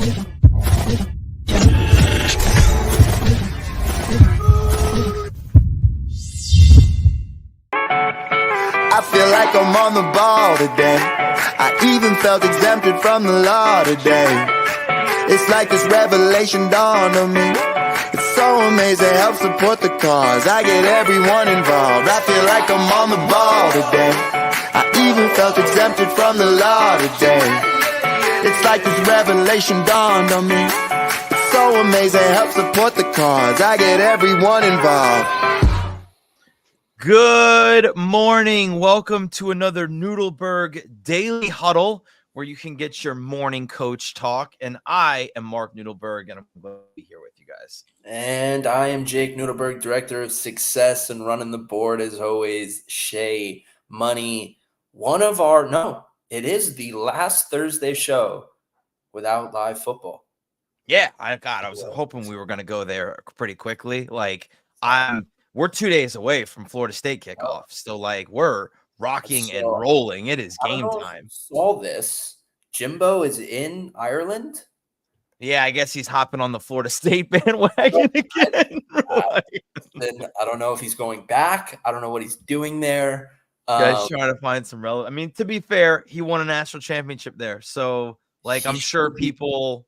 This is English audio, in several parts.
I feel like I'm on the ball today. I even felt exempted from the law today. It's like this revelation dawned on me. It's so amazing, help support the cause. I get everyone involved. I feel like I'm on the ball today. I even felt exempted from the law today. It's like this revelation dawned on me. It's so amazing, help support the cause. I get everyone involved. Good morning. Welcome to another Nudelberg Daily Huddle, where you can get your morning coach talk. And I am Mark Nudelberg, and I'm going to be here with you guys. And I am Jake Nudelberg, Director of Success, and running the board as always, Shay Money. It is the last Thursday show without live football. Yeah, I was hoping we were going to go there pretty quickly. We're 2 days away from Florida State kickoff. So, we're rocking and rolling. It is game time. Saw this. Jimbo is in Ireland. Yeah, I guess he's hopping on the Florida State bandwagon again. Then I don't know if he's going back. I don't know what he's doing there. Guys trying to find some relevant. I mean, to be fair, he won a national championship there. So, I'm sure people,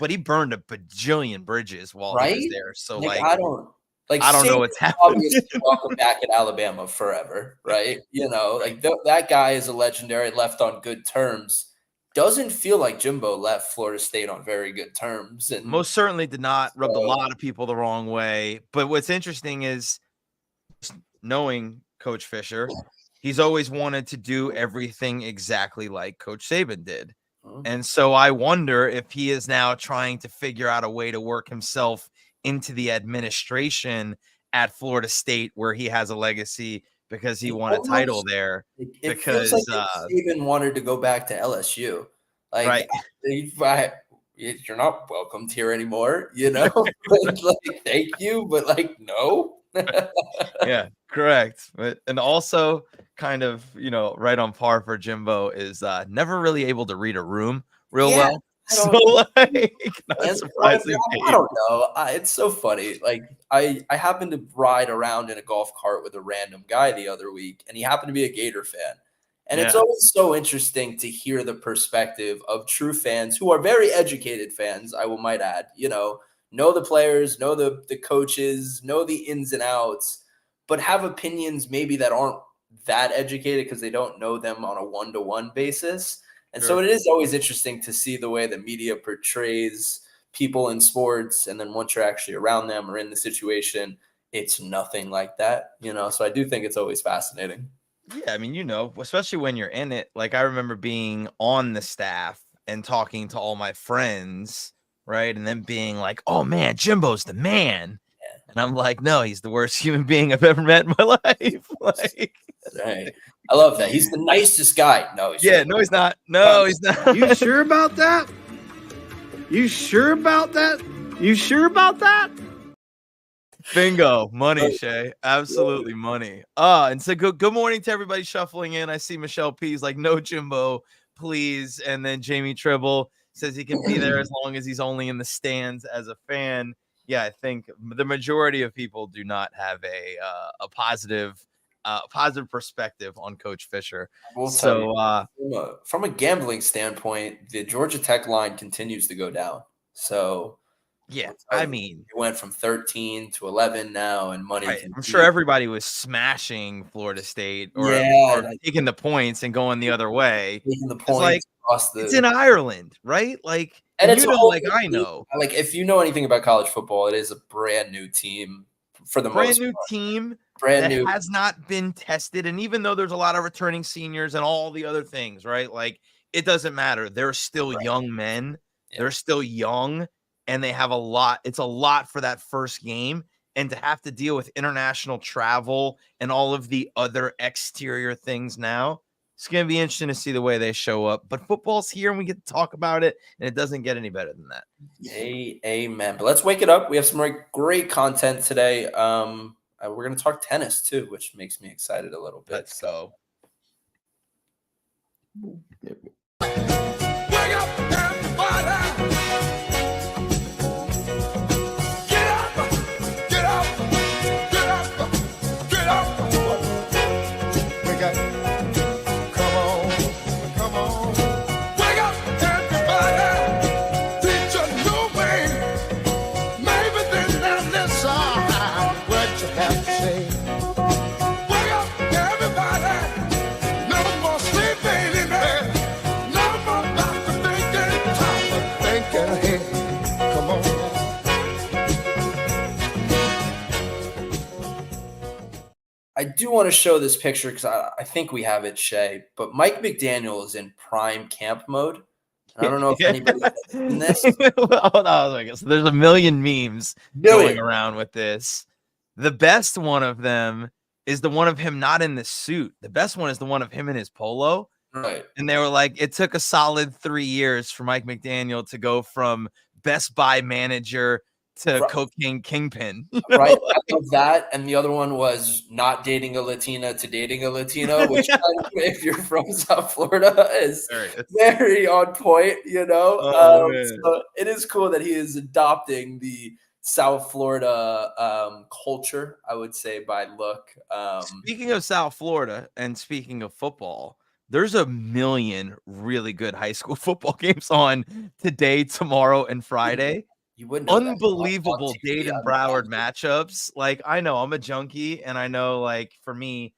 but he burned a bajillion bridges while he was there. So, I don't know what's happening. Obviously, welcome back at Alabama forever, right? That guy is a legendary, left on good terms. Doesn't feel like Jimbo left Florida State on very good terms. And most certainly did not. Rubbed a lot of people the wrong way. But what's interesting is knowing Coach Fisher, he's always wanted to do everything exactly like Coach Saban did. And so I wonder if he is now trying to figure out a way to work himself into the administration at Florida State, where he has a legacy because he won a title there. It feels like Saban wanted to go back to LSU. Right. You're not welcomed here anymore, thank you, but no. Yeah, correct. And also kind of, right on par for Jimbo is never really able to read a room real well. I don't know. It's so funny. I happened to ride around in a golf cart with a random guy the other week, and he happened to be a Gator fan. And it's always so interesting to hear the perspective of true fans who are very educated fans, I might add, know the players, know the coaches, know the ins and outs, but have opinions maybe that aren't that educated because they don't know them on a one-to-one basis. And so it is always interesting to see the way the media portrays people in sports. And then once you're actually around them or in the situation, it's nothing like that, So I do think it's always fascinating. Yeah, I mean, especially when you're in it. I remember being on the staff and talking to all my friends, right? And then being like, oh, man, Jimbo's the man. Yeah. And I'm like, no, he's the worst human being I've ever met in my life. Right. I love that. He's the nicest guy. No, he's not. No, he's not. You sure about that? You sure about that? You sure about that? Bingo. Money, Shay. Absolutely money. And so good morning to everybody shuffling in. I see Michelle P's like, no Jimbo, please. And then Jamie Tribble says he can be there as long as he's only in the stands as a fan. Yeah, I think the majority of people do not have a positive perspective on Coach Fisher. From a gambling standpoint, the Georgia Tech line continues to go down. So yeah, I mean, it went from 13 to 11 now, and money. Right. I'm sure everybody was smashing Florida State or taking the points and going the other way. Taking the points it's in Ireland, right? And it's I know. If you know anything about college football, it is a brand new team for the most part. Team. Brand new, has not been tested, and even though there's a lot of returning seniors and all the other things, right? It doesn't matter. They're still young men. Yeah. They're still young, and they have a lot. It's a lot for that first game, and to have to deal with international travel and all of the other exterior things now. It's going to be interesting to see the way they show up. But football's here, and we get to talk about it, and it doesn't get any better than that. Amen. But let's wake it up. We have some great content today. We're going to talk tennis, too, which makes me excited a little bit. Let's go. Wake up, everybody. want to show this picture because I think we have it, Shay, but Mike McDaniel is in prime camp mode. And I don't know if anybody has seen this. Hold on, so there's a million memes going around with this. The best one of them is the one of him not in the suit. The best one is the one of him in his polo. Right. And they were like, it took a solid 3 years for Mike McDaniel to go from Best Buy manager to cocaine kingpin. Right. I love that. And the other one was not dating a Latina to dating a Latino, which if you're from South Florida is very on point, So it is cool that he is adopting the South Florida culture, I would say, by look. Speaking of South Florida and speaking of football, there's a million really good high school football games on today, tomorrow, and Friday. You wouldn't know unbelievable Dade and Broward matchups. Like, I know I'm a junkie, and I know, like, for me,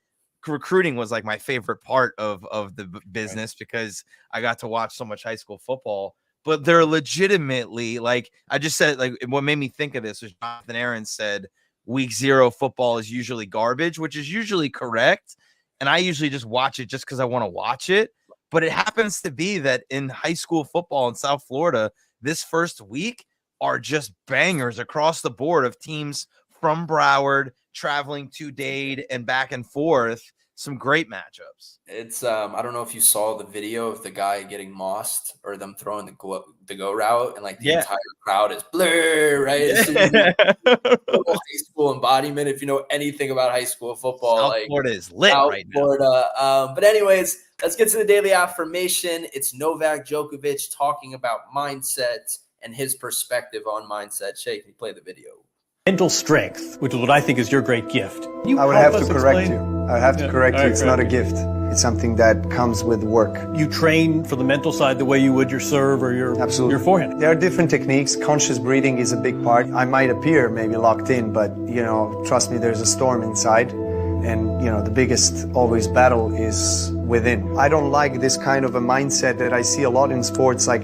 recruiting was like my favorite part of the business because I got to watch so much high school football. But they're legitimately, like, I just said, like, what made me think of this was Jonathan Aaron said week 0 football is usually garbage, which is usually correct. And I usually just watch it just because I want to watch it. But it happens to be that in high school football in South Florida, this first week are just bangers across the board of teams from Broward traveling to Dade and back and forth. Some great matchups. It's I don't know if you saw the video of the guy getting mossed or them throwing the go route, and like the entire crowd is blur, right? High school embodiment. If you know anything about high school football, South Florida is lit right now. But anyways, let's get to the daily affirmation. It's Novak Djokovic talking about mindset and his perspective on mindset. Shay, can you play the video? Mental strength, which is what I think is your great gift. I would have to correct you. I have to correct you. It's not a gift. It's something that comes with work. You train for the mental side the way you would your serve or your forehand. There are different techniques. Conscious breathing is a big part. I might appear maybe locked in, but, trust me, there's a storm inside. And, the biggest always battle is within. I don't like this kind of a mindset that I see a lot in sports, like,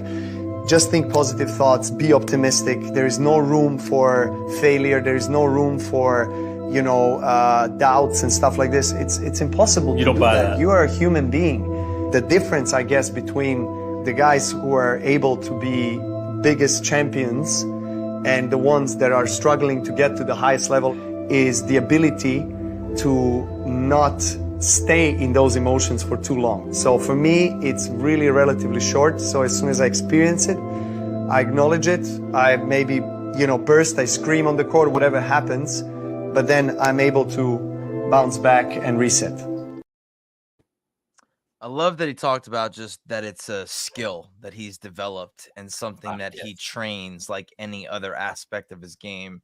just think positive thoughts, be optimistic. There is no room for failure. There is no room for, doubts and stuff like this. It's impossible to do that. You are a human being. The difference, I guess, between the guys who are able to be biggest champions and the ones that are struggling to get to the highest level is the ability to not stay in those emotions for too long. So for me, it's really relatively short. So as soon as I experience it, I acknowledge it. I maybe, burst, I scream on the court, whatever happens, but then I'm able to bounce back and reset. I love that he talked about just that it's a skill that he's developed and something that he trains like any other aspect of his game.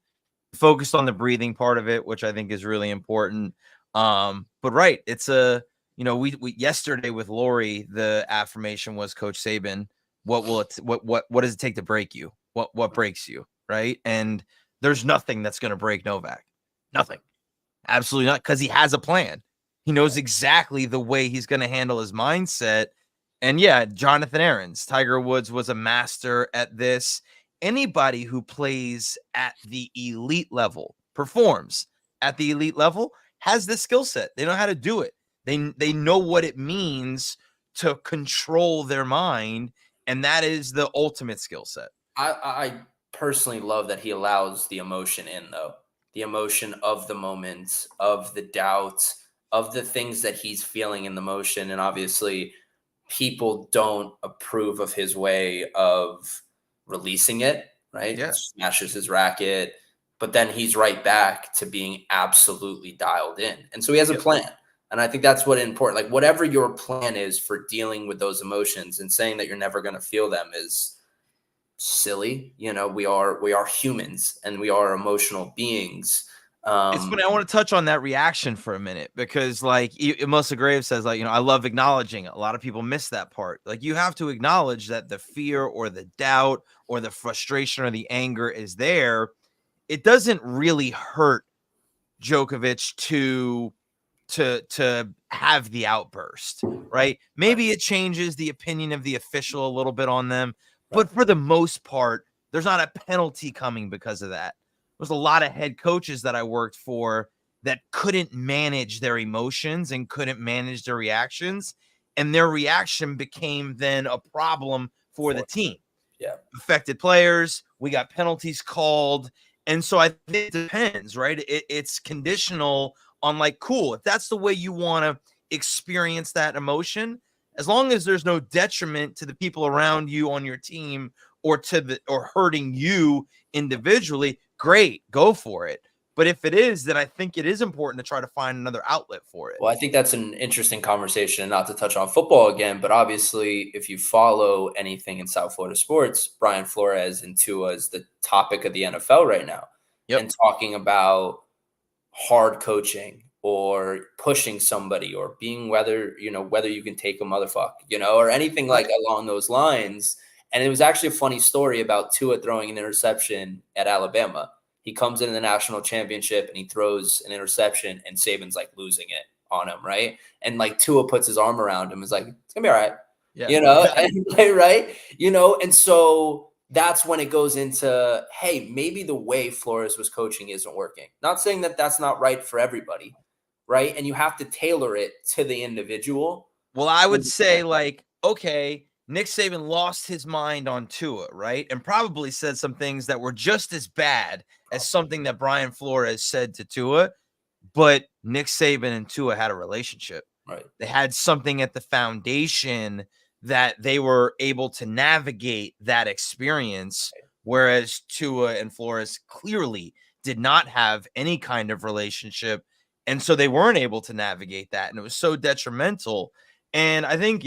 Focused on the breathing part of it, which I think is really important. But right, it's we yesterday with Lori, the affirmation was Coach Saban, what does it take to break you? What breaks you, right? And there's nothing that's going to break Novak. Nothing. Absolutely not, because he has a plan. He knows exactly the way he's going to handle his mindset. And yeah, Jonathan Aaron's, Tiger Woods was a master at this. Anybody who plays at the elite level, performs at the elite level, has the skill set. They know how to do it. They know what it means to control their mind, and that is the ultimate skill set. I personally love that he allows the emotion in, though. The emotion of the moment, of the doubts, of the things that he's feeling in the motion. And obviously, people don't approve of his way of releasing it, right? Yeah. Smashes his racket, but then he's right back to being absolutely dialed in. And so he has a plan. And I think that's what important, like whatever your plan is for dealing with those emotions and saying that you're never going to feel them is silly. We are humans and we are emotional beings. It's funny. I want to touch on that reaction for a minute because like Melissa Graves says, like, I love acknowledging it. A lot of people miss that part. Like you have to acknowledge that the fear or the doubt or the frustration or the anger is there. It doesn't really hurt Djokovic to have the outburst, right? Maybe it changes the opinion of the official a little bit on them, but for the most part, there's not a penalty coming because of that. There's a lot of head coaches that I worked for, that couldn't manage their emotions and couldn't manage their reactions, and their reaction became then a problem for the team. Yeah. Affected players, we got penalties called. And so I think it depends, right? It's conditional on like, cool, if that's the way you want to experience that emotion, as long as there's no detriment to the people around you on your team or hurting you individually, great, go for it. But if it is, then I think it is important to try to find another outlet for it. Well, I think that's an interesting conversation, and not to touch on football again, but obviously if you follow anything in South Florida sports, Brian Flores and Tua is the topic of the NFL right now. Yep. And talking about hard coaching or pushing somebody or being whether you can take a motherfucker, or anything like along those lines. And it was actually a funny story about Tua throwing an interception at Alabama. He comes in the national championship and he throws an interception and Saban's like losing it on him, right? And like Tua puts his arm around him, is like, it's gonna be all right. Yeah. And, right? And so that's when it goes into, hey, maybe the way Flores was coaching isn't working. Not saying that that's not right for everybody, right? And you have to tailor it to the individual. Well, I would say like, okay, Nick Saban lost his mind on Tua, right? And probably said some things that were just as bad as something that Brian Flores said to Tua. But Nick Saban and Tua had a relationship. Right. They had something at the foundation that they were able to navigate that experience, whereas Tua and Flores clearly did not have any kind of relationship. And so they weren't able to navigate that. And it was so detrimental. And I think,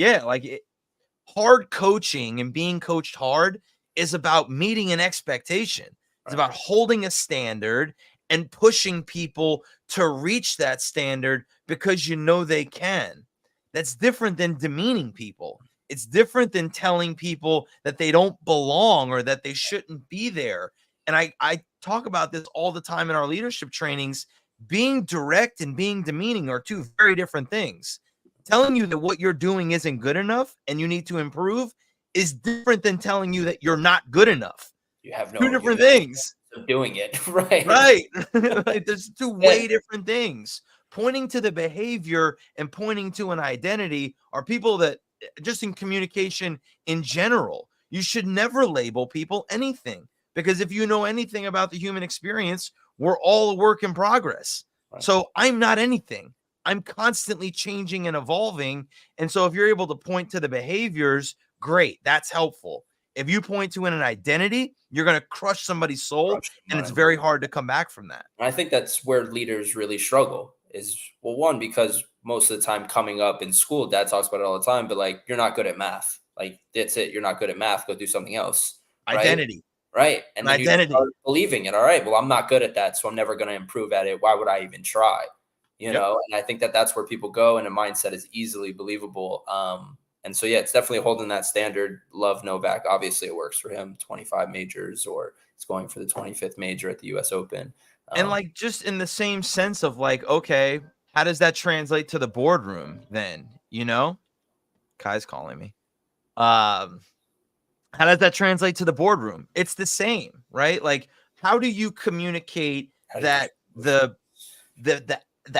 hard coaching and being coached hard is about meeting an expectation. It's about holding a standard and pushing people to reach that standard because they can. That's different than demeaning people. It's different than telling people that they don't belong or that they shouldn't be there. And I talk about this all the time in our leadership trainings. Being direct and being demeaning are two very different things. Telling you that what you're doing isn't good enough and you need to improve is different than telling you that you're not good enough. You have no two different things. Doing it, right? Right. Like, there's two way different things. Pointing to the behavior and pointing to an identity are people that, just in communication in general, you should never label people anything, because if you know anything about the human experience, we're all a work in progress. Right. So I'm not anything. I'm constantly changing and evolving. And so if you're able to point to the behaviors, great, that's helpful. If you point to an identity, you're going to crush somebody's soul, and it's very hard to come back from that. I think that's where leaders really struggle is, well, one, because most of the time coming up in school, dad talks about it all the time, but like, you're not good at math. Like, that's it. You're not good at math. Go do something else. Right? Identity. Right. And then identity. You start believing it. All right, well, I'm not good at that, so I'm never going to improve at it. Why would I even try? And I think that that's where people go, and a mindset is easily believable. And so, it's definitely holding that standard. Love Novak. Obviously, it works for him. 25 majors, or it's going for the 25th major at the U.S. Open. And like, just in the same sense of like, okay, how does that translate to the boardroom then? Kai's calling me. How does that translate to the boardroom? It's the same, right? Like, how do you communicate that the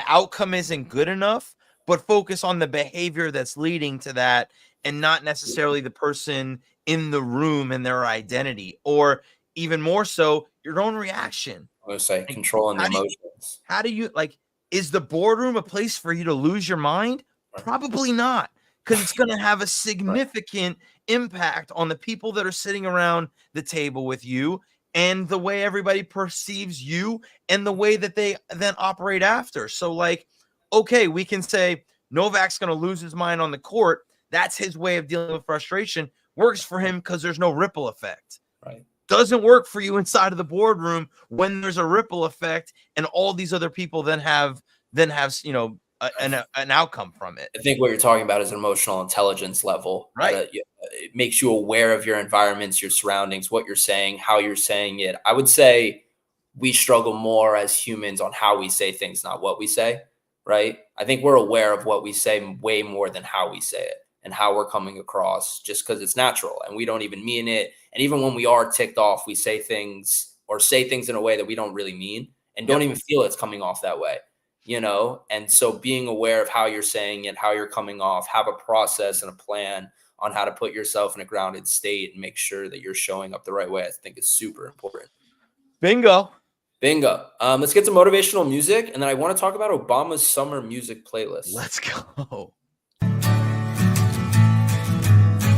outcome isn't good enough, but focus on the behavior that's leading to that, and not necessarily the person in the room and their identity, or even more so, your own reaction. I was say controlling the emotions. How do you, like, is the boardroom a place for you to lose your mind? Probably not, because it's going to have a significant impact on the people that are sitting around the table with you, and the way everybody perceives you, and the way that they then operate after. So like, okay, we can say Novak's going to lose his mind on the court. That's his way of dealing with frustration. Works for him because there's no ripple effect. Right. Doesn't work for you inside of the boardroom when there's a ripple effect and all these other people then have an outcome from it. I think what you're talking about is an emotional intelligence level. Right. It makes you aware of your environments, your surroundings, what you're saying, how you're saying it. I would say we struggle more as humans on how we say things, not what we say. Right. I think we're aware of what we say way more than how we say it and how we're coming across, just because it's natural and we don't even mean it. And even when we are ticked off, we say things in a way that we don't really mean and don't even feel it's coming off that way. you know? And so being aware of how you're saying it, how you're coming off, have a process and a plan on how to put yourself in a grounded state and make sure that you're showing up the right way, I think is super important. Bingo. Bingo. Let's get to motivational music. And then I want to talk about Obama's summer music playlist. Let's go.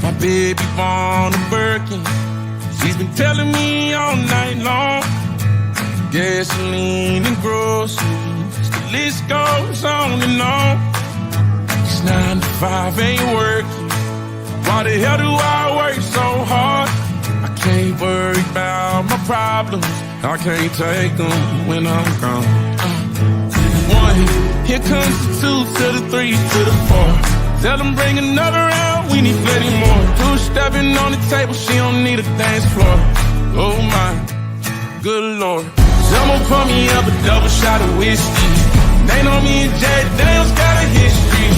My baby born a Birkin. She's been telling me all night long. Gasoline and groceries. The list goes on and on. It's 9 to 5, ain't working. Why the hell do I work so hard? I can't worry about my problems. I can't take them when I'm gone. 1, here comes the 2 to the 3 to the 4. Tell them bring another round, we need plenty more. 2 stepping on the table, she don't need a dance floor. Oh my, good Lord. Someone pour me up a double shot of whiskey. They know me and Jay Daniels got a history.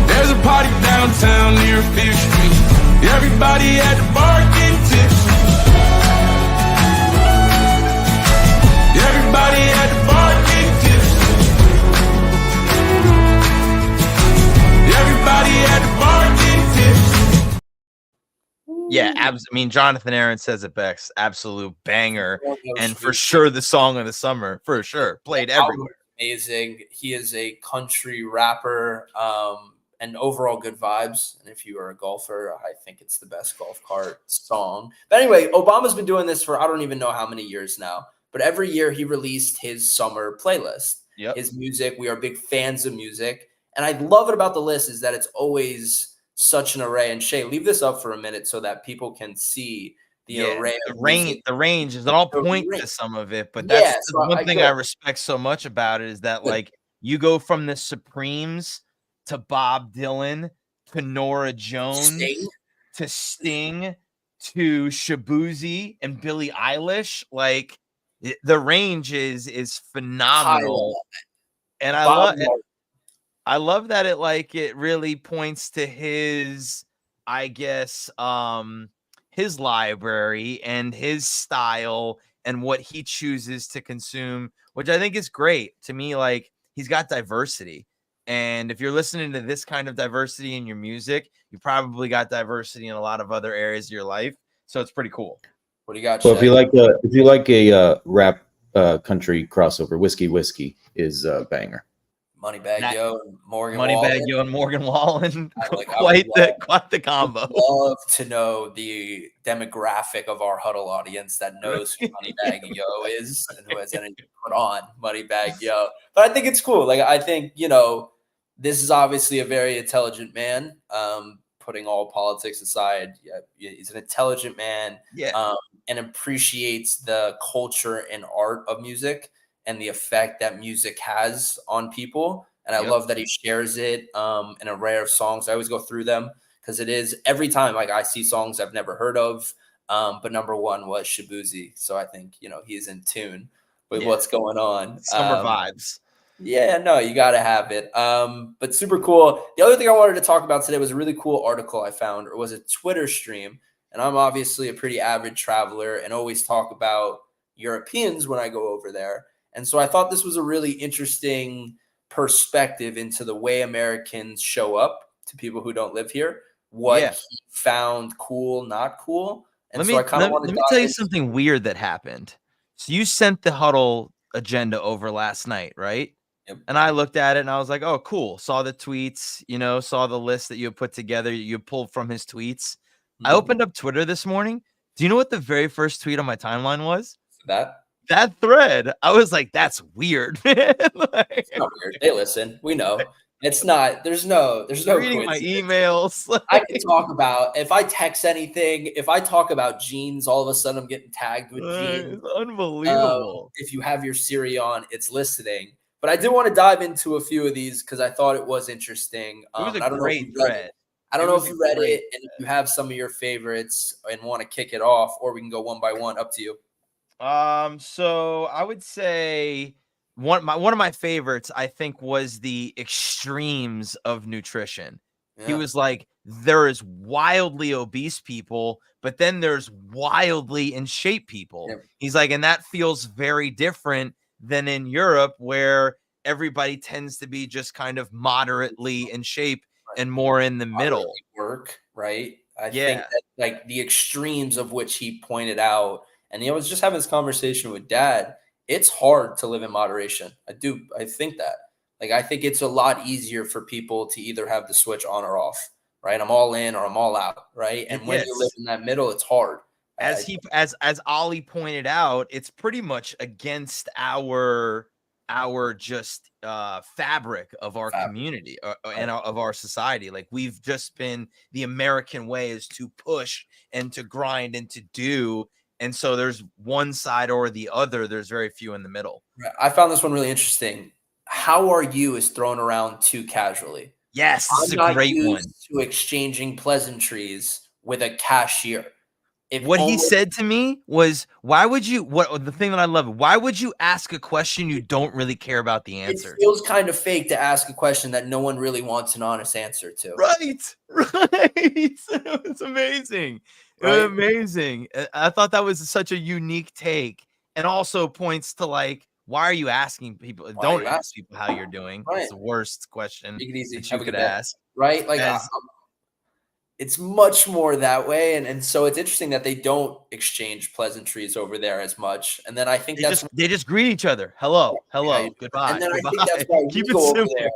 There's a party downtown near 5th Street. Everybody at the bar getting tipsy. Everybody at the bar getting tipsy. Everybody at the bar getting tipsy. Yeah, I mean, Jonathan Aaron says it best. Absolute banger. And for sure, the song of the summer, for sure. Played everywhere. Amazing. He is a country rapper and overall good vibes. And if you are a golfer, I think it's the best golf cart song. But anyway, Obama's been doing this for I don't even know how many years now. But every year he released his summer playlist. Yep. His music. We are big fans of music. And I love it about the list is that it's always such an array. And Shay, leave this up for a minute so that people can see the array of music. The range is all point to some of it, but that's the one thing I respect so much about it is that like you go from the Supremes to Bob Dylan to Norah Jones to Sting to Shabuzi and Billie Eilish. Like the range is phenomenal. And I love it. I love that it really points to his, I guess, his library and his style and what he chooses to consume, which I think is great. To me, like he's got diversity. And if you're listening to this kind of diversity in your music, you probably got diversity in a lot of other areas of your life. So it's pretty cool. What do you got? So if you like a rap country crossover, Whiskey is a banger. Moneybag Yo and Morgan Moneybag Yo and Morgan Wallen. Quite the combo. I would love to know the demographic of our Huddle audience that knows who Moneybag Yo is and who has anything to put on Moneybag Yo. But I think it's cool. Like I think, this is obviously a very intelligent man. Putting all politics aside, he's an intelligent man. And appreciates the culture and art of music and the effect that music has on people. And I love that he shares it in a array of songs. I always go through them because it is every time like I see songs I've never heard of. But number one was Shabuzi. So I think, he is in tune with what's going on. Summer vibes. Yeah, no, you got to have it. But super cool. The other thing I wanted to talk about today was a really cool article I found, or was a Twitter stream. And I'm obviously a pretty avid traveler and always talk about Europeans when I go over there. And so I thought this was a really interesting perspective into the way Americans show up to people who don't live here, what he found cool, not cool. And so I kind of want to tell you something weird that happened. So you sent the Huddle agenda over last night, right? Yep. And I looked at it and I was like, oh, cool. Saw the tweets, saw the list that you put together, you pulled from his tweets. Mm-hmm. I opened up Twitter this morning. Do you know what the very first tweet on my timeline was? That thread. I was like, that's weird, man. It's not weird. They listen. We know. It's not. There's no reading my emails. I can talk about if I text anything, if I talk about jeans, all of a sudden I'm getting tagged with jeans. It's unbelievable. If you have your Siri on, it's listening. But I did want to dive into a few of these because I thought it was interesting. It was a great thread. I don't know if you read it and if you have some of your favorites and want to kick it off, or we can go one by one. Up to you. So I would say one of my favorites, I think, was the extremes of nutrition. Yeah. He was like, there is wildly obese people, but then there's wildly in shape people. Yep. He's like, and that feels very different than in Europe, where everybody tends to be just kind of moderately in shape and more in the middle. Work, right? I Yeah. think that like the extremes of which he pointed out, and I was just having this conversation with Dad. It's hard to live in moderation. I think that. Like, I think it's a lot easier for people to either have the switch on or off, right? I'm all in or I'm all out, right? And when you live in that middle, it's hard. As Ollie pointed out, it's pretty much against our just fabric of our community and of our society. Like, we've just been, the American way is to push and to grind and to do. And so there's one side or the other. There's very few in the middle. I found this one really interesting. How are you is thrown around too casually. Yes, this is a great one. To exchanging pleasantries with a cashier. What he said to me was, why would you, the thing that I love, why would you ask a question you don't really care about the answer? It feels kind of fake to ask a question that no one really wants an honest answer to. Right. It's amazing. Right? Amazing. I thought that was such a unique take, and also points to, like, why are you asking people? Don't ask people how you're doing. Right. It's the worst question that you could ask. Right? Like, it's much more that way. And so it's interesting that they don't exchange pleasantries over there as much. And then I think they just greet each other. Hello, goodbye. And then I think that's why we go over there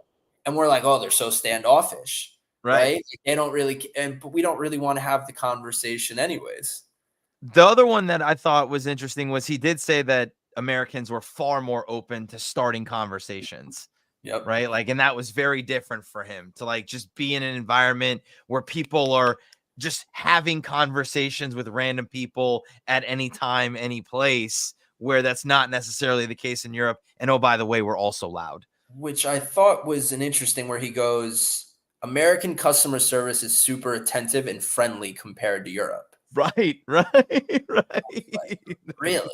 and we're like, oh, they're so standoffish. Right? Like, they don't really, but we don't really want to have the conversation anyways. The other one that I thought was interesting was he did say that Americans were far more open to starting conversations. Yep. Right. Like, and that was very different for him to, like, just be in an environment where people are just having conversations with random people at any time, any place, where that's not necessarily the case in Europe. And oh, by the way, we're also loud. Which I thought was an interesting, where he goes, American customer service is super attentive and friendly compared to Europe. Right. Like, really?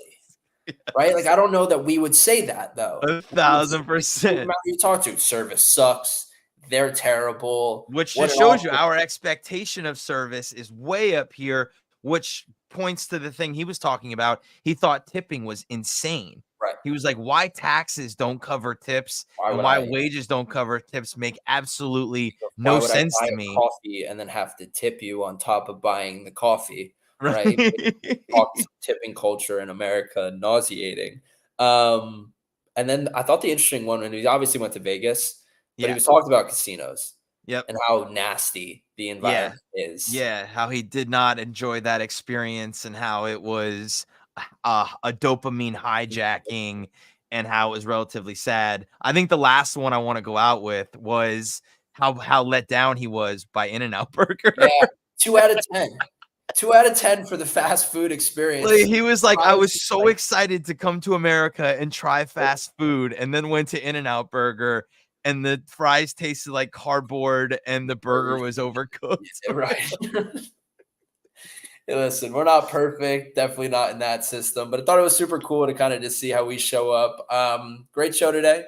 Yes. Right? Like, I don't know that we would say that, though. 1,000%. You talk to, service sucks. They're terrible. Which just shows you our expectation of service is way up here, which points to the thing he was talking about. He thought tipping was insane. Right. He was like, why taxes don't cover tips and why wages don't cover tips make absolutely no sense to me. Coffee and then have to tip you on top of buying the coffee. Right. Tipping culture in America, nauseating. And then I thought the interesting one, and he obviously went to Vegas, but he was talking about casinos. Yep. And how nasty the environment is. Yeah. How he did not enjoy that experience and how it was a dopamine hijacking and how it was relatively sad. I think the last one I want to go out with was how let down he was by In-N-Out Burger. Yeah. 2 out of 10. 2 out of 10 for the fast food experience. He was like, I was so excited to come to America and try fast food, and then went to In-N-Out Burger, and the fries tasted like cardboard and the burger was overcooked. Yeah, right. Hey, listen, we're not perfect. Definitely not in that system. But I thought it was super cool to kind of just see how we show up. Great show today.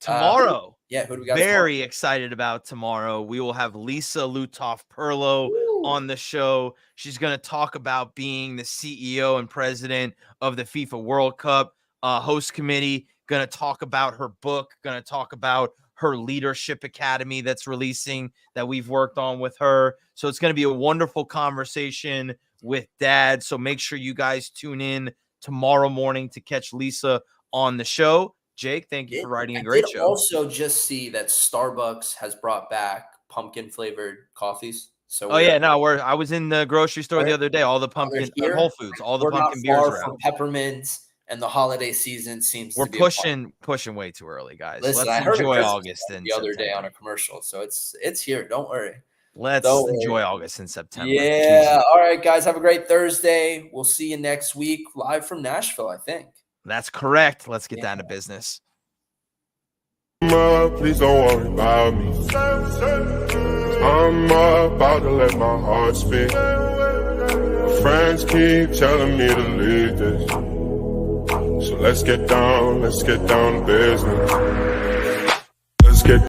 Tomorrow. Who do we got? Very excited about tomorrow. We will have Lisa Lutoff-Perlo on the show. She's going to talk about being the CEO and president of the FIFA World Cup host committee. Going to talk about her book. Going to talk about her leadership academy that's releasing that we've worked on with her. So it's going to be a wonderful conversation with Dad. So make sure you guys tune in tomorrow morning to catch Lisa on the show. Jake, thank you for writing a great show. Also, just see that Starbucks has brought back pumpkin flavored coffees. So I was in the grocery store the other day. All the pumpkin Whole Foods, all the pumpkin beers are out. Peppermints, and the holiday season seems to be pushing way too early, guys. Listen, let's enjoy August and the other day on a commercial. So it's here. Don't worry. Let's enjoy August and September. Yeah. Jesus. All right, guys. Have a great Thursday. We'll see you next week live from Nashville, I think. That's correct. Let's get down to business. Please don't worry about me. I'm about to let my heart speak. My friends keep telling me to leave this. So let's get down to business.